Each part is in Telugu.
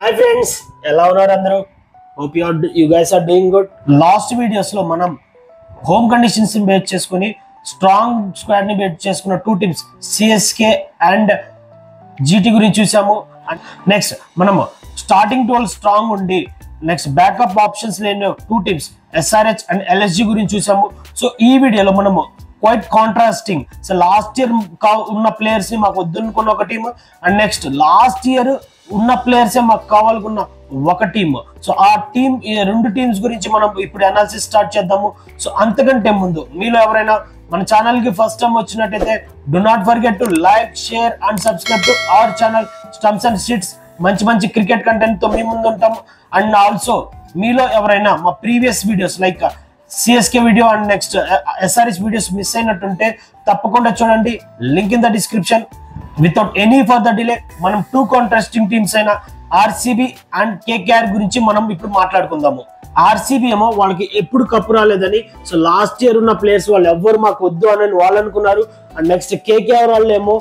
Hi friends, ఎలా ఉన్నారు అందరూ? Hope you guys are doing good. Last videos లో మనం హోమ్ కండిషన్స్ ని బేస్ చేసుకొని స్ట్రాంగ్ స్క్వాడ్ ని బేస్ చేసుకున్న two teams CSK and GT గురించి చూసాము. నెక్స్ట్ మనము స్టార్టింగ్ 12 స్ట్రాంగ్ ఉండి నెక్స్ట్ బ్యాకప్ ఆప్షన్స్ లేని two teams SRH and LSG గురించి చూసాము. సో ఈ వీడియోలో మనము quite contrasting so last year ఉన్న ప్లేయర్స్ ని మాకు వద్దనుకున్న ఒక team and next last year ఉన్న ప్లేయర్సే మాకు కావాలనుకున్న ఒక టీమ్. సో ఆ టీమ్ ఈ రెండు టీమ్స్ గురించి మనం ఇప్పుడు అనాలిసిస్ స్టార్ట్ చేద్దాము. సో అంతకంటే ముందు మీలో ఎవరైనా మన ఛానల్ కి ఫస్ట్ టైం వచ్చినట్టయితే do not forget to like, share and subscribe to our channel stumps and stitches. మంచి మంచి క్రికెట్ కంటెంట్ తో మీ ముందు ఉంటాము. అండ్ ఆల్సో మీలో ఎవరైనా మా previous videos like CSK video and next SRH videos miss అయినట్టుంటే తప్పకుండా చూడండి, link in the description. Without any further delay మనం టూ కాంట్రాస్టింగ్ టీమ్స్ అయిన ఆర్సీబీ అండ్ కేకేఆర్ గురించి మనం ఇప్పుడు మాట్లాడుకుందాము. ఆర్సీబీ ఏమో వాళ్ళకి ఎప్పుడు కప్పు రాలేదని సో లాస్ట్ ఇయర్ ఉన్న ప్లేయర్స్ వాళ్ళు ఎవ్వరు మాకు వద్దు అని వాళ్ళు అనుకున్నారు. అండ్ నెక్స్ట్ కేకేఆర్ వాళ్ళు ఏమో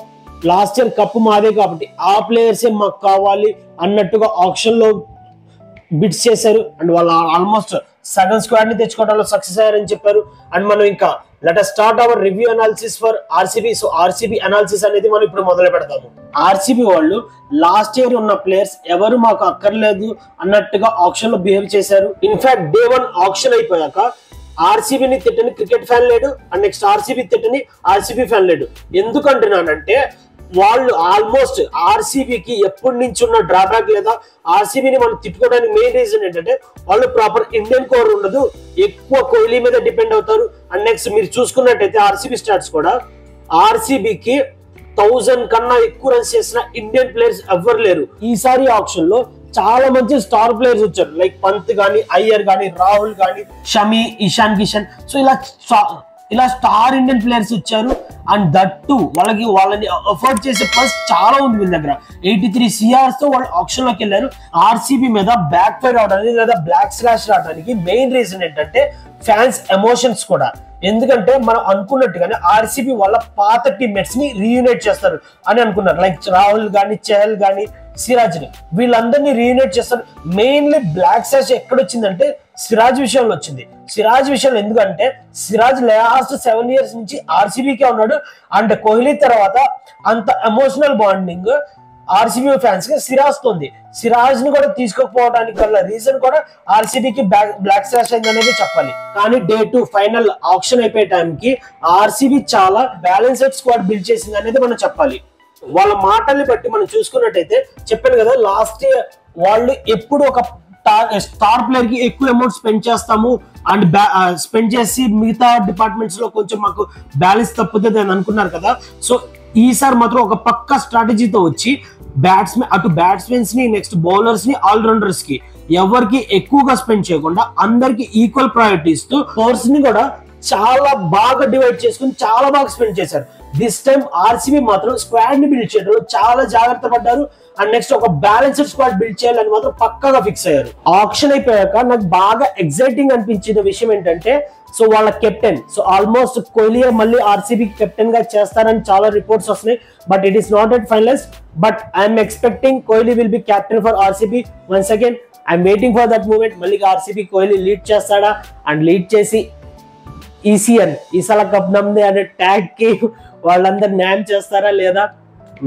లాస్ట్ ఇయర్ కప్పు మాదే కాబట్టి ఆ ప్లేయర్సే మాకు కావాలి అన్నట్టుగా ఆప్షన్ లో బిట్స్ చేశారు. అండ్ వాళ్ళు ఆల్మోస్ట్ సగం స్క్వాడ్ ని తెచ్చుకోవడంలో సక్సెస్ అయ్యారని చెప్పారు. అండ్ మనం ఇంకా let us start our review analysis for RCB. So RCB analysis అనేది మనం ఇప్పుడు మొదలు పెడతాము. ఆర్సీబీ వాళ్ళు లాస్ట్ ఇయర్ ఉన్న ప్లేయర్స్ ఎవరు మాకు అక్కర్లేదు అన్నట్టుగా ఆప్షన్ లో బిహేవ్ చేశారు. ఇన్ఫాక్ట్ డే 1 ఆప్షన్ అయిపోయాక ఆర్సీబీని తిట్టని క్రికెట్ ఫ్యాన్ లేడు అండ్ నెక్స్ట్ ఆర్సీబీ తిట్టని ఆర్సీబీ ఫ్యాన్ లేడు. ఎందుకంటున్నానంటే వాళ్ళు ఆల్మోస్ట్ ఆర్సీబీకి ఎప్పటి నుంచి ఉన్న డ్రాబ్యాక్ లేదా ఆర్సీబీని మనం తిట్టుకోవడానికి మెయిన్ రీజన్ ఏంటంటే వాళ్ళు ప్రాపర్ ఇండియన్ కోర్ ఉండదు, ఎక్కువ కోహ్లీ మీద డిపెండ్ అవుతారు. అండ్ నెక్స్ట్ మీరు చూసుకున్నట్టయితే ఆర్సీబీ స్టాట్స్ కూడా ఆర్సీబీకి 1000 కన్నా ఎక్కువ రన్స్ చేసిన ఇండియన్ ప్లేయర్స్ ఎవ్వరు లేరు. ఈసారి ఆప్షన్ లో చాలా మంచి స్టార్ ప్లేయర్స్ వచ్చారు లైక్ పంత్ గానీ, అయ్యర్ గానీ, రాహుల్ గానీ, షమి, ఇషాన్ కిషన్. సో ఇలా స్టార్ ఇండియన్ ప్లేయర్స్ వచ్చారు. అండ్ దట్టు వాళ్ళని ఎఫర్ట్ చేసే ఫస్ట్ చాలా ఉంది వీళ్ళ దగ్గర. 83 CRs తో వాళ్ళు ఆప్షన్ లోకి వెళ్ళారు. ఆర్సీబీ మీద బ్యాక్ ఫైర్ అవడానికి లేదా బ్లాక్ స్లాష్ రావడానికి మెయిన్ రీజన్ ఏంటంటే ఫ్యాన్స్ ఎమోషన్స్ కూడా. ఎందుకంటే మనం అనుకున్నట్టుగానే ఆర్సీబీ వాళ్ళ పాత టీమ్మేట్స్ ని రీయూనైట్ చేస్తారు అని అనుకున్నారు లైక్ రాహుల్ గానీ, చహల్ గానీ, సిరాజ్ ని వీళ్ళందరినీ రీయూనైట్ చేస్తారు. మెయిన్లీ బ్లాక్ స్లాష్ ఎక్కడొచ్చిందంటే సిరాజ్ విషయంలో వచ్చింది. సిరాజ్ విషయంలో ఎందుకంటే సిరాజ్ లాస్ట్ 7 years నుంచి ఆర్సీబీకే ఉన్నాడు. అండ్ కోహ్లీ తర్వాత అంత ఎమోషనల్ బాండింగ్ ఆర్సీబీ ఫ్యాన్స్ కి సిరాజ్ తో ఉంది. సిరాజ్ ని కూడా తీసుకోకపోవడానికి గల రీజన్ కూడా ఆర్సీబీకి బ్లాక్ స్లాష్ అయింది అనేది చెప్పాలి. కానీ డే 2 ఫైనల్ ఆప్షన్ అయిపోయే టైంకి ఆర్సీబీ చాలా బ్యాలెన్స్డ్ స్క్వాడ్ బిల్డ్ చేసింది అనేది మనం చెప్పాలి. వాళ్ళ మాటల్ని బట్టి మనం చూసుకున్నట్టయితే చెప్పాను కదా లాస్ట్ ఇయర్ వాళ్ళు ఎప్పుడు ఒక స్టార్ ప్లేయర్ కి ఎక్కువ అమౌంట్ స్పెండ్ చేస్తాము అండ్ స్పెండ్ చేసి మిగతా డిపార్ట్మెంట్స్ లో కొంచెం మాకు బ్యాలెన్స్ తప్పుతుంది అని అనుకున్నారు కదా. సో ఈసారి మాత్రం ఒక పక్కా స్ట్రాటజీతో వచ్చి అటు బ్యాట్స్మెన్స్ ని నెక్స్ట్ బౌలర్స్ ని ఆల్రౌండర్స్ కి ఎవరికి ఎక్కువగా స్పెండ్ చేయకుండా అందరికి ఈక్వల్ ప్రయారిటీ ఇస్తూ ఫోర్స్ ని కూడా చాలా బాగా డివైడ్ చేసుకుని చాలా బాగా స్పెండ్ చేశారు. దిస్ టైం ఆర్సీబీ మాత్రం స్క్వాడ్ ని బిల్డ్ చేయడంలో చాలా జాగ్రత్త పడ్డారు. అండ్ నెక్స్ట్ ఒక బ్యాలెన్స్డ్ స్క్వాడ్ బిల్డ్ చేయాలని మాత్రం పక్కాగా ఫిక్స్ అయ్యారు. ఆప్షన్ అయిపోయాక నాకు బాగా ఎక్సైటింగ్ అనిపించిన విషయం ఏంటంటే సో వాళ్ళ కెప్టెన్ సో ఆల్మోస్ట్ కోహ్లీ మళ్ళీ ఆర్సీబీ కెప్టెన్ గా చేస్తారని చాలా రిపోర్ట్స్ వస్తున్నాయి. But it is not at finalized. But I'm expecting Kohli will be captain for RCB once again. I'm waiting for that moment. మళ్ళీ ఆర్సీబీ కోహ్లీ లీడ్ చేస్తాడా అండ్ లీడ్ చేసి ఈసాల కప్ నమ్దే అనే ట్యాగ్ కి వాళ్ళందరూ న్యాయం చేస్తారా లేదా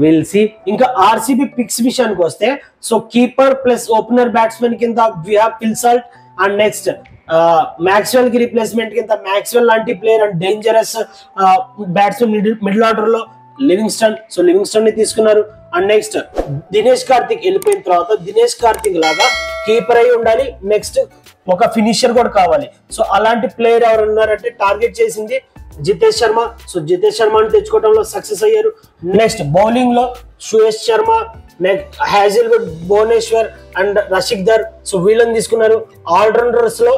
విల్ సీ. ఇంకా ఆర్సీబీ పిక్స్ విషయానికి వస్తే so keeper plus opener batsmen కింద we have Phil Salt and next Maxwell కి రిప్లేస్మెంట్ కింద మ్యాక్స్వెల్ లాంటి player and dangerous batsmen middle order లో లివింగ్స్టన్. సో లివింగ్స్టన్ ని తీసుకున్నారు. అండ్ నెక్స్ట్ దినేష్ కార్తిక్ వెళ్ళిపోయిన తర్వాత దినేష్ కార్తిక్ లాగా కీపర్ అయి ఉండాలి, నెక్స్ట్ ఒక ఫినిషర్ కూడా కావాలి. సో అలాంటి ప్లేయర్ ఎవరు ఉన్నారంటే టార్గెట్ చేసింది జితేష్ శర్మ. సో జితేష్ శర్మని తెచ్చుకోవడంలో సక్సెస్ అయ్యారు. నెక్స్ట్ బౌలింగ్ లో Suyash Sharma, next Hazlewood, Bhuvneshwar and Rasikh Dar. So వీళ్ళని తీసుకున్నారు. ఆల్రౌండర్స్ లో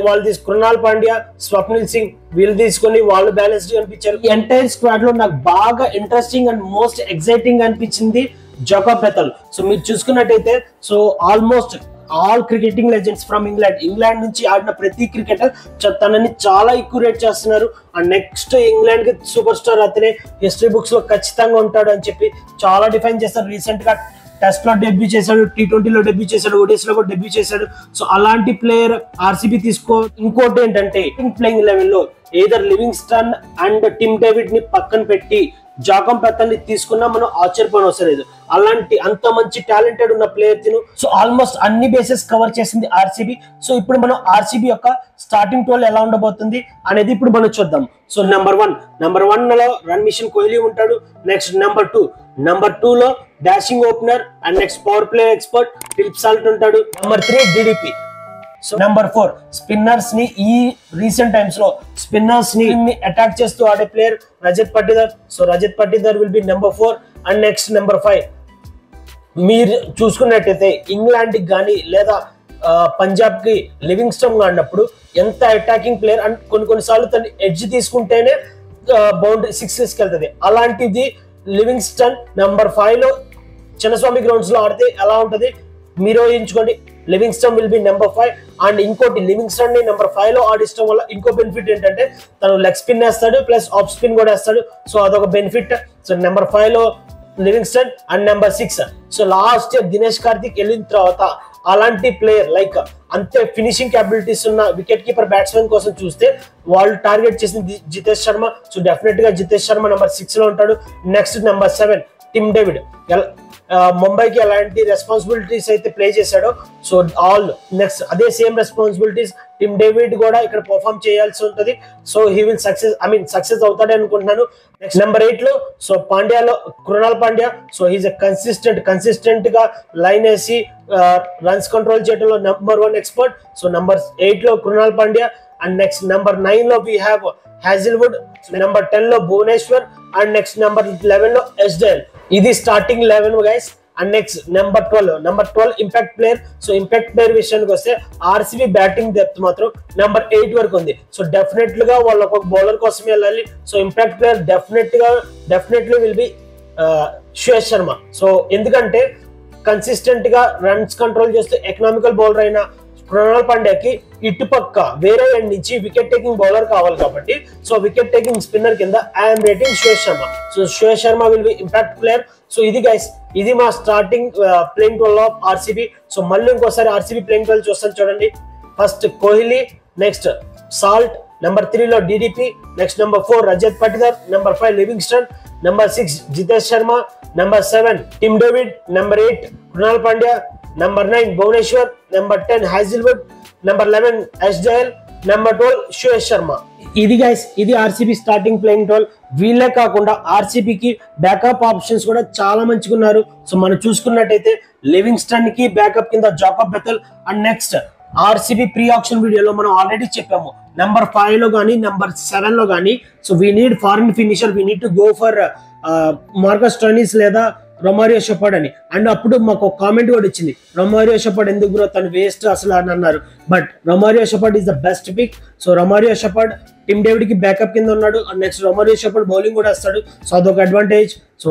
వాళ్ళు కృణాల్ పాండ్యా, స్వప్నిల్ సింగ్ వీళ్ళు తీసుకొని వాళ్ళు బ్యాలెన్స్డ్ అనిపించారు. ఎంటైర్ స్క్వాడ్ లో నాకు బాగా ఇంట్రెస్టింగ్ అండ్ మోస్ట్ ఎక్సైటింగ్ అనిపించింది జాకోబ్ బెథెల్. సో మీరు చూసుకున్నట్టయితే so almost all cricketing legends from England నుంచి ఆడిన ప్రతి క్రికెటర్ తనని చాలా ఎక్కువ రేట్ చేస్తున్నారు. అండ్ నెక్స్ట్ ఇంగ్లాండ్ కి సూపర్ స్టార్ అతనే హిస్టరీ బుక్స్ లో ఖచ్చితంగా ఉంటాడు అని చెప్పి చాలా డిఫైన్ చేస్తారు. రీసెంట్ గా టెస్ట్ లో డెబ్యూ చేశాడు, T20 లో డెబ్యూ చేశాడు, ODIs లో కూడా డెబ్యూ చేశాడు. సో అలాంటి ప్లేయర్ ఆర్సీబీ తీసుకో. ఇంకోటి ఏంటంటే ప్లేయింగ్ లెవెల్ లో either Livingstone and Tim David ని పక్కన పెట్టి జాకబ్ బెథెల్ ని తీసుకున్నా మనం ఆశ్చర్యపోవడం అవసరం లేదు. అలాంటి అంత మంచి టాలెంటెడ్ ఉన్న ప్లేయర్ తిను. సో ఆల్మోస్ట్ అన్ని బేసెస్ కవర్ చేసింది ఆర్సీబీ. సో ఇప్పుడు మనం ఆర్సీబీ యొక్క స్టార్టింగ్ 12 ఎలా ఉండబోతుంది అనేది ఇప్పుడు మనం చూద్దాం. సో నెంబర్ వన్ లో రన్ మిషన్ కోహ్లీ ఉంటాడు. నెక్స్ట్ నెంబర్ టూ లో dashing opener and next power play expert Phil Salt ఉంటాడు. Number 3 DDP. So number 4 spinners ని ఈ రీసెంట్ టైమ్స్ లో స్పిన్నర్స్ ని అటాక్ చేస్తూ ఆడే player Rajat Patidar. So Rajat Patidar will be number 4 and next number 5. మీరు చూసుకున్నట్టయితే ఇంగ్లాండ్ కి కానీ లేదా పంజాబ్ కి లివింగ్స్టన్ ఆడినప్పుడు ఎంత అటాకింగ్ ప్లేయర్ అండ్ కొన్నిసార్లు తన ఎడ్జ్ తీసుకుంటేనే బౌండరీ 6 తీసుకెళ్తుంది. అలాంటిది లివింగ్స్టన్ నెంబర్ 5 లో చిన్నస్వామి గ్రౌండ్స్ లో ఆడితే ఎలా ఉంటది మీరు ఊహించుకోండి. Livingstone will be number 5 and ఇంకోటి లివింగ్స్టన్ ని నెంబర్ 5 లో ఆడిష్టం వల్ల ఇంకో బెనిఫిట్ ఏంటంటే తను లెగ్ స్పిన్ వేస్తాడు ప్లస్ ఆఫ్ స్పిన్ కూడా వేస్తాడు. సో అదొక బెనిఫిట్. సో నెంబర్ 5 లో Livingstone and number 6. So last year Dinesh Karthik వెళ్ళిన తర్వాత అలాంటి ప్లేయర్ లైక్ అంతే ఫినిషింగ్ క్యాపబిలిటీస్ ఉన్న వికెట్ కీపర్ బ్యాట్స్మెన్ కోసం చూస్తే వాళ్ళు టార్గెట్ చేసింది జితేష్ శర్మ. సో డెఫినెట్ గా జితేష్ శర్మ నెంబర్ 6 లో ఉంటాడు. Next number 7 Tim David. ముంబైకి ఎలాంటి రెస్పాన్సిబిలిటీస్ అయితే ప్లే చేశాడో సో ఆల్ నెక్స్ట్ అదే సేమ్ రెస్పాన్సిబిలిటీస్ టిమ్ డేవిడ్ కూడా ఇక్కడ పర్ఫామ్ చేయాల్సి ఉంటుంది. సో హీ విల్ సక్సెస్ అవుతాడే అనుకుంటున్నాను. నెక్స్ట్ నెంబర్ 8 లో సో పాండ్యాలో Krunal Pandya. So he's consistent గా లైన్ వేసి రన్స్ కంట్రోల్ చేయడంలో నెంబర్ 1 ఎక్స్పర్ట్. సో నెంబర్ 8 లో Krunal Pandya and next number 9 లో వీ హ్యావ్ హ్యాజిల్వుడ్. నెంబర్ 10 లో భువనేశ్వర్ అండ్ నెక్స్ట్ నెంబర్ 11 లో ఎస్డేల్. ఇది starting 11 guys. And next number 12 impact player. So impact player విషయానికి వస్తే ఆర్సీబీ బ్యాటింగ్ డెప్త్ మాత్రం నెంబర్ 8 వరకు ఉంది. సో డెఫినెట్లీ గా వాళ్ళు ఒక బౌలర్ కోసమే వెళ్ళాలి. So impact player definitely will be Shreyas Sharma. So ఎందుకంటే కన్సిస్టెంట్ గా రన్స్ కంట్రోల్ చేస్తూ ఎకనామికల్ బౌలర్ అయిన కృణాల్ పాండ్యాకి ఇటుపక్క వేరే ఎండ్ నుంచి వికెట్ టేకింగ్ బౌలర్ కావాలి కాబట్టి సో వికెట్ టేకింగ్ స్పిన్నర్ కింద I'm rating Shreyas Sharma. So Shreyas Sharma will be impact player. So ఇది గైస్ ఇది మా starting playing 12 of RCB. So మళ్ళీ ఇంకోసారి ఆర్సీబీ ప్లేయింగ్ 12 చూస్తాను చూడండి. First Kohli, next Salt, number 3 లో DDP, next number 4 Rajat Patidar, number 5 Livingstone, number 6 Jitesh Sharma, number 7 Tim David, number 8 Krunal Pandya, number 9 Bhuvneshwar, number 10 Hazlewood, number 11 ఎస్డేల్, నెంబర్ 12 శ్రేయస్ శర్మ. ఇది గైస్ ఇది ఆర్సీబీ స్టార్టింగ్ ప్లేయింగ్ 12. వీళ్ళే కాకుండా ఆర్సీబీకి బ్యాకప్ ఆప్షన్స్ కూడా చాలా మంచిగా ఉన్నారు. సో మనం చూసుకున్నట్టయితే లివింగ్స్టన్ కి బ్యాకప్ కింద Jacob Bethell and next RCB pre option వీడియోలో మనం ఆల్రెడీ చెప్పాము నెంబర్ 5 లో కానీ నెంబర్ 7 లో కానీ so we need foreign finisher, we need to go for Marcus Stoinis లేదా రొమారియో షెపర్డ్ అని. అండ్ అప్పుడు మాకు ఒక కామెంట్ కూడా వచ్చింది రొమారియో షెపర్డ్ ఎందుకు బ్రో తను వేస్ట్ అసలు అని అన్నారు. But Romario Shepherd is the best pick. So Romario Shepherd Tim David కి బ్యాకప్ కింద ఉన్నాడు. And next Romario Shepherd bowling కూడా వస్తాడు. సో అదొక అడ్వాంటేజ్. సో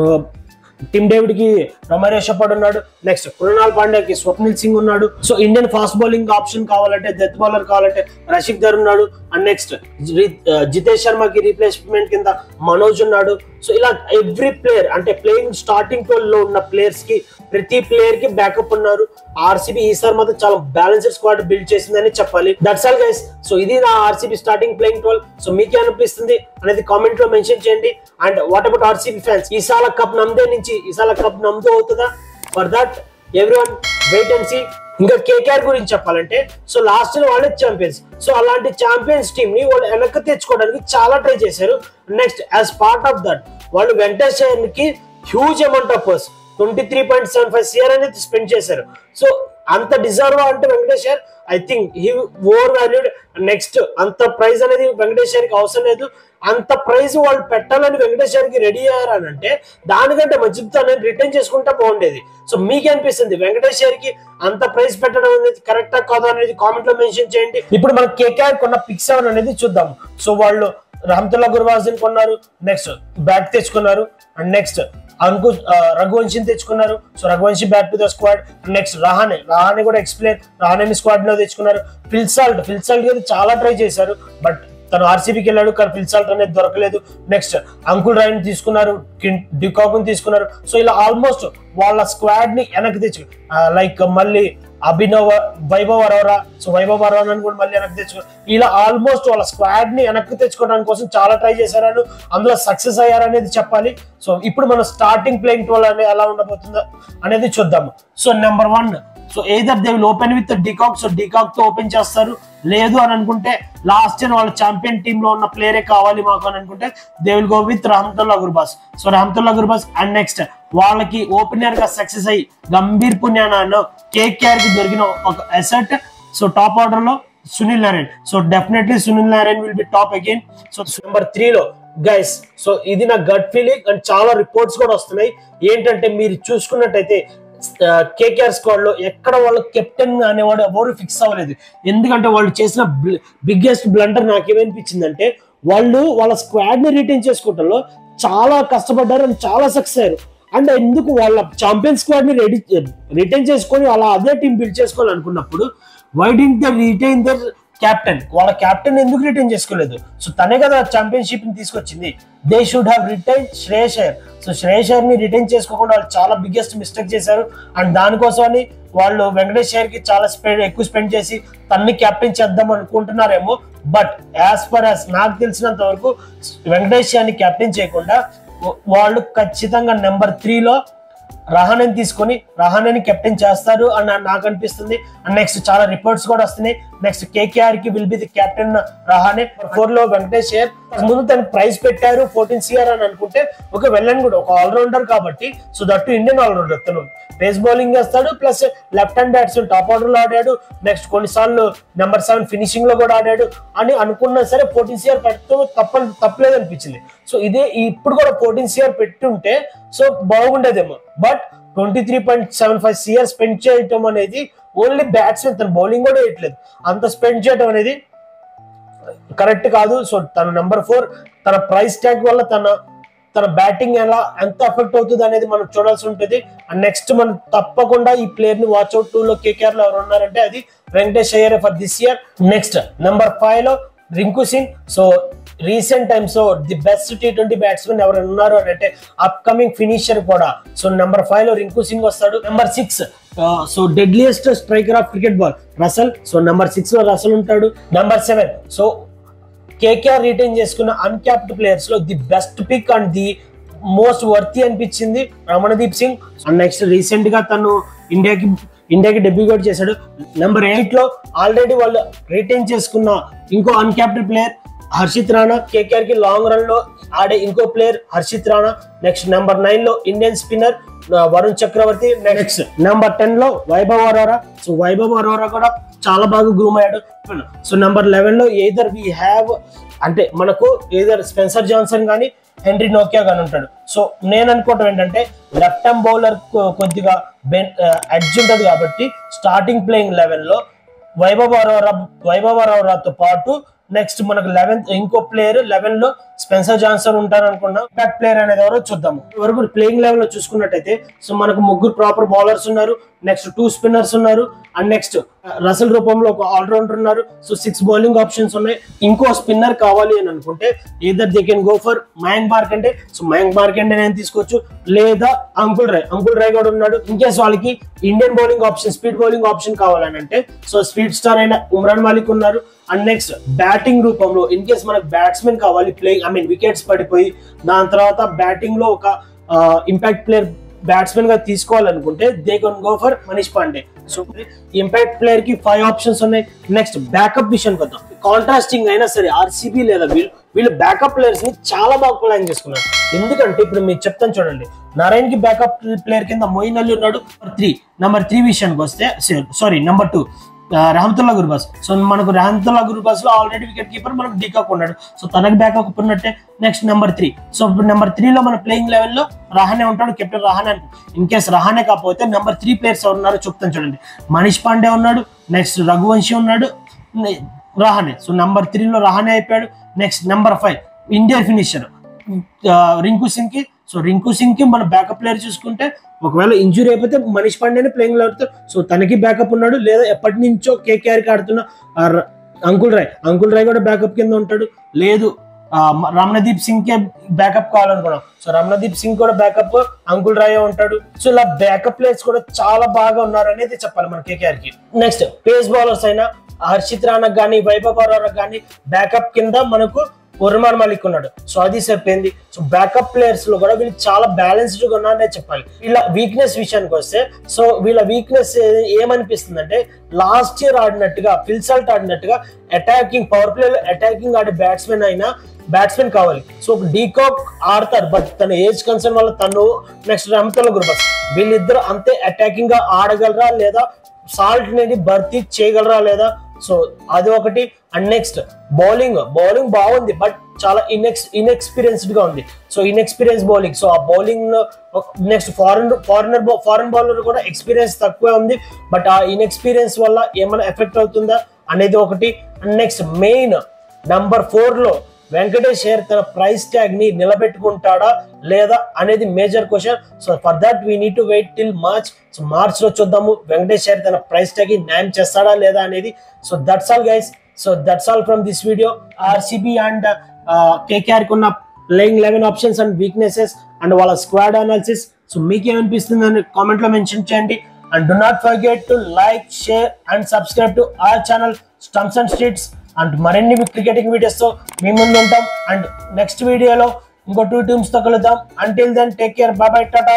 టిమ్ డేవిడ్ కి రొమారియో షెపర్డ్ ఉన్నాడు. నెక్స్ట్ కృణాల్ పాండ్యాకి స్వప్నిల్ సింగ్ ఉన్నాడు. So Indian fast bowling option కావాలంటే డెత్ బౌలర్ కావాలంటే రషిక్ దర్ ఉన్నాడు. అండ్ నెక్స్ట్ జితేష్ శర్మకి రీప్లేస్మెంట్ కింద మనోజ్ ఉన్నాడు. సో ఇలా ఎవ్రీ ప్లేయర్ అంటే ప్లేయింగ్ స్టార్టింగ్ 12 లో ఉన్న ప్లేయర్స్ కి ప్రతి ప్లేయర్ కి బ్యాకప్ ఉన్నారు. ఆర్సీబీ ఈసారి మాత్రం చాలా బ్యాలెన్స్డ్ స్క్వాడ్ బిల్డ్ చేసిందని చెప్పాలి. That's all guys. సో ఇది నా ఆర్సీబీ స్టార్టింగ్ ప్లేయింగ్ 12. సో మీకే అనిపిస్తుంది అనేది కామెంట్ లో మెన్షన్ చేయండి. And what about RCB fans, ఈసాల కప్ నమ్దే నుంచి ఈసాల కప్ నమ్దో అవుతుందా? For that everyone wait and see. ఇంకా కేకేఆర్ గురించి చెప్పాలంటే సో లాస్ట్ ఇయర్ వాళ్ళే ఛాంపియన్స్. సో అలాంటి ఛాంపియన్స్ టీమ్ ని వాళ్ళు వెనక్కి తెచ్చుకోవడానికి చాలా ట్రై చేశారు. Next as part of that వాళ్ళు వెంకటేష్ కి హ్యూజ్ అమౌంట్ ఆఫ్ 23.75 CR అనేది స్పెండ్ చేశారు. సో అంత డిజర్వ్ అంటే Venkatesh I think he overvalued. Next అంత ప్రైజ్ అనేది వెంకటేష్ కి అవసరం లేదు. అంత ప్రైజ్ వాళ్ళు పెట్టాలని వెంకటేష్ కి రెడీ అయ్యారని అంటే దానికంటే మంచితో రిటర్న్ చేసుకుంటా బాగుండేది. సో మీకు అనిపిస్తుంది వెంకటేష్ కి అంత ప్రైజ్ పెట్టడం అనేది కరెక్టా కాదా అనేది కామెంట్ లో మెన్షన్ చేయండి. ఇప్పుడు మనం కేకేఆర్ కొన్న పిక్స్ అనేది చూద్దాం. సో వాళ్ళు రహమతుల్లా గుర్బాజిన్ కొన్నారు, నెక్స్ట్ బ్యాట్ తెచ్చుకున్నారు, అండ్ నెక్స్ట్ రఘువంశీని తెచ్చుకున్నారు. So Raghuvanshi back to the squad. Next Rahane కూడా రహానేని స్క్వాడ్ లో తెచ్చుకున్నారు. ఫిల్ సాల్ట్ చాలా ట్రై చేశారు బట్ తను ఆర్సీబీకి వెళ్ళాడు, కానీ ఫిల్ సాల్ట్ అనేది దొరకలేదు. నెక్స్ట్ అంకుల్ రాయన్ తీసుకున్నారు, డికాక్ తీసుకున్నారు. సో ఇలా ఆల్మోస్ట్ వాళ్ళ స్క్వాడ్ ని వెనక్కి తెచ్చు, లైక్ మళ్ళీ వైభవ్ అరోరా, సో వైభవ్ అరోరాని కూడా మళ్ళీ వెనక్కి తెచ్చుకో, ఇలా ఆల్మోస్ట్ వాళ్ళ స్క్వాడ్ ని వెనక్కి తెచ్చుకోవడానికి కోసం చాలా ట్రై చేశారని, అందులో సక్సెస్ అయ్యారనేది చెప్పాలి. సో ఇప్పుడు మనం స్టార్టింగ్ ప్లేయింగ్ 12 అనేది ఎలా ఉండబోతుందో అనేది చూద్దాము. So number 1, so either they will open with de Kock, so de Kock తో ఓపెన్ చేస్తారు. లేదు అని అనుకుంటే లాస్ట్ ఇయర్ వాళ్ళ ఛాంపియన్ టీమ్ లో ఉన్న ప్లేయరే కావాలి మాకు అని అనుకుంటే they will go with Rahmatullah Gurbaz. So Rahmatullah Gurbaz and next వాళ్ళకి ఓపెనర్ గా సక్సెస్ అయ్యి గంభీర్ పుణ్యానాను కేకేఆర్ కి దొరికిన ఒక అసెట్. సో టాప్ ఆర్డర్ లో Sunil Narayan, so definitely Sunil Narayan will be top again. So number 3 లో గైస్, సో ఇది నా గట్ ఫీలింగ్ అండ్ చాలా రిపోర్ట్స్ కూడా వస్తున్నాయి. ఏంటంటే మీరు చూసుకున్నట్టయితే కేకేఆర్ స్క్వాడ్ లో ఎక్కడ వాళ్ళు కెప్టెన్ అనేవాడు ఎవరు ఫిక్స్ అవ్వలేదు. ఎందుకంటే వాళ్ళు చేసిన బిగ్గెస్ట్ బ్లండర్ నాకేమనిపించిందంటే వాళ్ళు వాళ్ళ స్క్వాడ్ ని రిటైన్ చేసుకోవటంలో చాలా కష్టపడ్డారు అండ్ చాలా సక్సెస్ అయ్యారు. అండ్ ఎందుకు వాళ్ళ ఛాంపియన్ స్క్వాడ్ ని రిటైన్ చేసుకొని అలా అదే టీం బిల్డ్ చేసుకోవాలనుకున్నప్పుడు why didn't they retain their captain? వాళ్ళ క్యాప్టెన్ ఎందుకు రిటైన్ చేసుకోలేదు? సో తనే కదా ఛాంపియన్షిప్ ని తీసుకొచ్చింది. They should have retain Shreyas Iyer. So Shreyas Iyer ని రిటైన్ చేసుకోకుండా వాళ్ళు చాలా బిగ్గెస్ట్ మిస్టేక్ చేశారు. అండ్ దానికోసమని వాళ్ళు వెంకటేష్ అయ్యర్ కి చాలా ఎక్కువ స్పెండ్ చేసి తన్ని క్యాప్టెన్ చేద్దాం అనుకుంటున్నారేమో. బట్ యాజ్ పర్ యాజ్ నాకు తెలిసినంత వరకు వెంకటేష్ అయ్యర్ని క్యాప్టెన్ చేయకుండా వాళ్ళు ఖచ్చితంగా నెంబర్ 3 లో రహానేని తీసుకొని రహానేని కెప్టెన్ చేస్తారు అని నాకు అనిపిస్తుంది. అండ్ నెక్స్ట్ చాలా రిపోర్ట్స్ కూడా వస్తున్నాయి. నెక్స్ట్ కేకేఆర్ కి will be the captain Rahane. 4 లో వెంకటేష్ అయ్యర్. ముందు తను ప్రైజ్ పెట్టారు 14 CR అని అనుకుంటే ఒక వెల్ అండ్ గుడ్, ఒక ఆల్రౌండర్ కాబట్టి, సో దట్టు ఇండియన్ ఆల్రౌండర్. తను పేస్ బౌలింగ్ వేస్తాడు, plus left hand batsmen top order లో ఆడాడు. నెక్స్ట్ కొన్నిసార్లు నెంబర్ 7 ఫినిషింగ్ లో కూడా ఆడాడు అని అనుకున్నా సరే 14 CR పెట్టడం తప్పలేదు అనిపించింది. సో ఇదే ఇప్పుడు కూడా 14 CR పెట్టుంటే సో బాగుండేదేమో. బట్ 23.75 CR స్పెండ్ చేయటం అనేది ఓన్లీ బ్యాట్స్మెన్, తన బౌలింగ్ కూడా వేయట్లేదు, అంత స్పెండ్ చేయడం అనేది కరెక్ట్ కాదు. సో తన నెంబర్ 4 తన ప్రైస్ ట్యాగ్ వల్ల తన బ్యాటింగ్ ఎంత ఎఫెక్ట్ అవుతుంది అనేది మనం చూడాల్సి ఉంటుంది. అండ్ నెక్స్ట్ మనం తప్పకుండా ఈ ప్లేయర్ ని వాచ్అవుట్ 2 లో కేకేఆర్ లో ఎవరు ఉన్నారంటే అది Venkatesh Iyer for this year. Next number 5 లో Rinku Singh. So recent times లో ది బెస్ట్ T20 బ్యాట్స్మెన్ ఎవరు ఉన్నారు అని అంటే అప్కమింగ్ ఫినిషర్ కూడా. సో నెంబర్ 5 లో రింకు సింగ్ వస్తాడు. Number 6 so deadliest striker of cricket ball Russell. So number 6 లో రసల్ ఉంటాడు. నెంబర్ 7 సో కేకేఆర్ రిటైన్ చేసుకున్న అన్క్యాప్డ్ ప్లేయర్స్ లో the best pick and the most worthy అనిపించింది Ramandeep Singh. And next recent గా తను ఇండియాకి డెబ్యూ కూడా చేశాడు. నెంబర్ 8 లో ఆల్రెడీ వాళ్ళు రిటైన్ చేసుకున్న ఇంకో uncapped player Harshit Rana. KKR కి లాంగ్ రన్ లో ఆడే ఇంకో player Harshit Rana. Next number 9 లో Indian spinner Varun Chakravarthy. Next number 10 లో వైభవ్ అరోరా. సో వైభవ్ అరోరా కూడా చాలా బాగా గ్రూమ్ అయ్యాడు. సో నెంబర్ 11 లో ఎయిదర్ వీ హ్యావ్ అంటే మనకు ఎయిదర్ స్పెన్సర్ జాన్సన్ కానీ హెన్రీ నోకియా కానీ ఉంటాడు. సో నేను అనుకోవటం ఏంటంటే లెఫ్ట్ హ్యాండ్ బౌలర్ కొద్దిగా ఎడ్జ్ ఉంటుంది కాబట్టి స్టార్టింగ్ ప్లేయింగ్ 11 లో వైభవ్ అరోరాతో పాటు నెక్స్ట్ మనకు 11th ఇంకో ప్లేయర్ 11 లో స్పెన్సర్ జాన్సన్ ఉంటారు అనుకున్నాం. ఇంపాక్ట్ ప్లేయర్ అనేది ఎవరో చూద్దాము. వరకు ప్లేయింగ్ లెవెల్ లో చూసుకున్నట్టయితే సో మనకు 3 ప్రాపర్ బౌలర్స్ ఉన్నారు. నెక్స్ట్ 2 స్పిన్నర్స్ ఉన్నారు. అండ్ నెక్స్ట్ రసల్ రూపంలో ఒక ఆల్రౌండర్ ఉన్నారు. సో 6 బౌలింగ్ ఆప్షన్స్ ఉన్నాయి. ఇంకో స్పిన్నర్ కావాలి అని అనుకుంటే either they can go for Mayank Markande. So Mayank Markande నేను తీసుకోవచ్చు, లేదా అంకుల్ రాయ్ కూడా ఉన్నాడు. ఇన్ కేస్ వాళ్ళకి Indian bowling option, speed bowling option కావాలని అంటే సో స్పీడ్ స్టార్ అయిన ఉమ్రాన్ మాలిక్ ఉన్నారు. అండ్ నెక్స్ట్ బ్యాటింగ్ రూపంలో ఇన్ కేస్ మనకు బ్యాట్స్మెన్ కావాలి, వికెట్స్ పడిపోయి దాని తర్వాత బ్యాటింగ్ లో ఒక ఇంపాక్ట్ ప్లేయర్ బ్యాట్స్మెన్ గా తీసుకోవాలనుకుంటే they can go for Manish Pandey. So impact player కి 5 ఆప్షన్స్ ఉన్నాయి. నెక్స్ట్ బ్యాకప్ విషయానికి వద్దాం. కాంట్రాస్టింగ్ అయినా సరే ఆర్సీబీ లేదా వీళ్ళు బ్యాకప్ ప్లేయర్స్ ని చాలా బాగా ప్లాన్ చేసుకున్నారు. ఎందుకంటే ఇప్పుడు మీకు చెప్తాను చూడండి, నారాయణ్ కి బ్యాకప్ ప్లేయర్ కింద మొయిన్ అలీ ఉన్నాడు. నెంబర్ 3 విషయానికి వస్తే నెంబర్ 2 రహమతుల్లా గుర్బాస్. సో మనకు రహమతుల్లా గుర్బాస్ లో ఆల్రెడీ వికెట్ కీపర్ మనకు డికాక్ ఉన్నాడు. సో తనకు బ్యాకప్ ఉన్నట్టే. Next number 3. సో ఇప్పుడు నెంబర్ 3 లో మన ప్లేయింగ్ లెవెల్ లో రహానే ఉంటాడు, captain Rahane. In case Rahane కాకపోతే నెంబర్ 3 ప్లేయర్స్ ఎవరు ఉన్నారో చెప్తాను చూడండి. మనీష్ పాండే ఉన్నాడు. నెక్స్ట్ రఘువంశీ ఉన్నాడు, రహానే. సో నెంబర్ 3 లో రహానే అయిపోయాడు. Next number 5 Indian finisher Rinku Singh కి. సో రింకు సింగ్ కి మన బ్యాకప్ ప్లేయర్ చూసుకుంటే ఒకవేళ ఇంజురీ అయిపోతే మనీష్ పాండేని ప్లేయింగ్ లో ఆడుతారు. సో తనకి బ్యాకప్ ఉన్నాడు. లేదా ఎప్పటి నుంచో కేకేఆర్ కి ఆడుతున్న అంకుల్ రాయ్ కూడా బ్యాకప్ కింద ఉంటాడు. లేదు రమణదీప్ సింగ్ కే బ్యాకప్ కావాలనుకున్నాం, సో రమణదీప్ సింగ్ కూడా బ్యాకప్ అంకుల్ రాయ్ ఉంటాడు. సో ఇలా బ్యాకప్ ప్లేయర్స్ కూడా చాలా బాగా ఉన్నారు అనేది చెప్పాలి మన కేకేఆర్ కి. నెక్స్ట్ పేస్ బౌలర్స్ అయినా హర్షిత్ రాణాకు కానీ వైభవ్ అరోరాకు కానీ బ్యాకప్ కింద మనకు ఉర్మాన్ మలిక్ ఉన్నాడు. సో అది చెప్పింది. సో బ్యాకప్ ప్లేయర్స్ లో కూడా వీళ్ళు చాలా బ్యాలెన్స్డ్ గా ఉన్నారనే చెప్పాలి. వీళ్ళ వీక్నెస్ విషయానికి వస్తే, సో వీళ్ళ వీక్నెస్ ఏమనిపిస్తుంది అంటే లాస్ట్ ఇయర్ ఆడినట్టుగా ఫిల్సల్ట్ ఆడినట్టుగా అటాకింగ్ పవర్ ప్లే అటాకింగ్ ఆడే బ్యాట్స్మెన్ కావాలి. సో డీకాక్ ఆడతారు, బట్ తన ఏజ్ కన్సర్న్ వల్ల తను నెక్స్ట్ రమతల గుర్బస్ వీళ్ళిద్దరు అంతే అటాకింగ్ గా ఆడగలరా లేదా, సాల్ట్ అనేది భర్తీ చేయగలరా లేదా, సో అది ఒకటి. అండ్ నెక్స్ట్ బౌలింగ్ బాగుంది, బట్ చాలా ఇన్ఎక్స్పీరియన్స్డ్ గా ఉంది. సో ఇన్ఎక్స్పీరియన్స్ బౌలింగ్, సో ఆ బౌలింగ్ నెక్స్ట్ ఫారెన్ బౌలర్ కూడా ఎక్స్పీరియన్స్ తక్కువే ఉంది, బట్ ఆ ఇన్ఎక్స్పీరియన్స్ వల్ల ఏమైనా ఎఫెక్ట్ అవుతుందా అనేది ఒకటి. అండ్ నెక్స్ట్ మెయిన్ నంబర్ 4 లో వెంకటేష్ అయ్యర్ తన ప్రైస్ ట్యాగ్ ని నిలబెట్టుకుంటాడా లేదా అనేది major question. So for that we need to wait till March. So March లో చూద్దాము వెంకటేష్ అయ్యర్ తన ప్రైస్ ట్యాగ్ ని న్యాయం చేస్తాడా లేదా అనేది. So that's all guys. So that's all from this video. RCB and KKR కు ఉన్న playing 11 options and weaknesses and వాళ్ళ స్క్వాడ్ అనాలిసిస్. సో మీకు ఏమనిపిస్తుంది అని కామెంట్ లో మెన్షన్ చేయండి. And do not forget to like, share and subscribe to our channel stumps and streets. And మరిన్ని క్రికెటింగ్ వీడియోస్ తో మీ ముందు ఉంటాం. అండ్ నెక్స్ట్ వీడియోలో ఇంకో 2 టీమ్స్ తో కలుద్దాం. Until then take care, bye bye, Tata.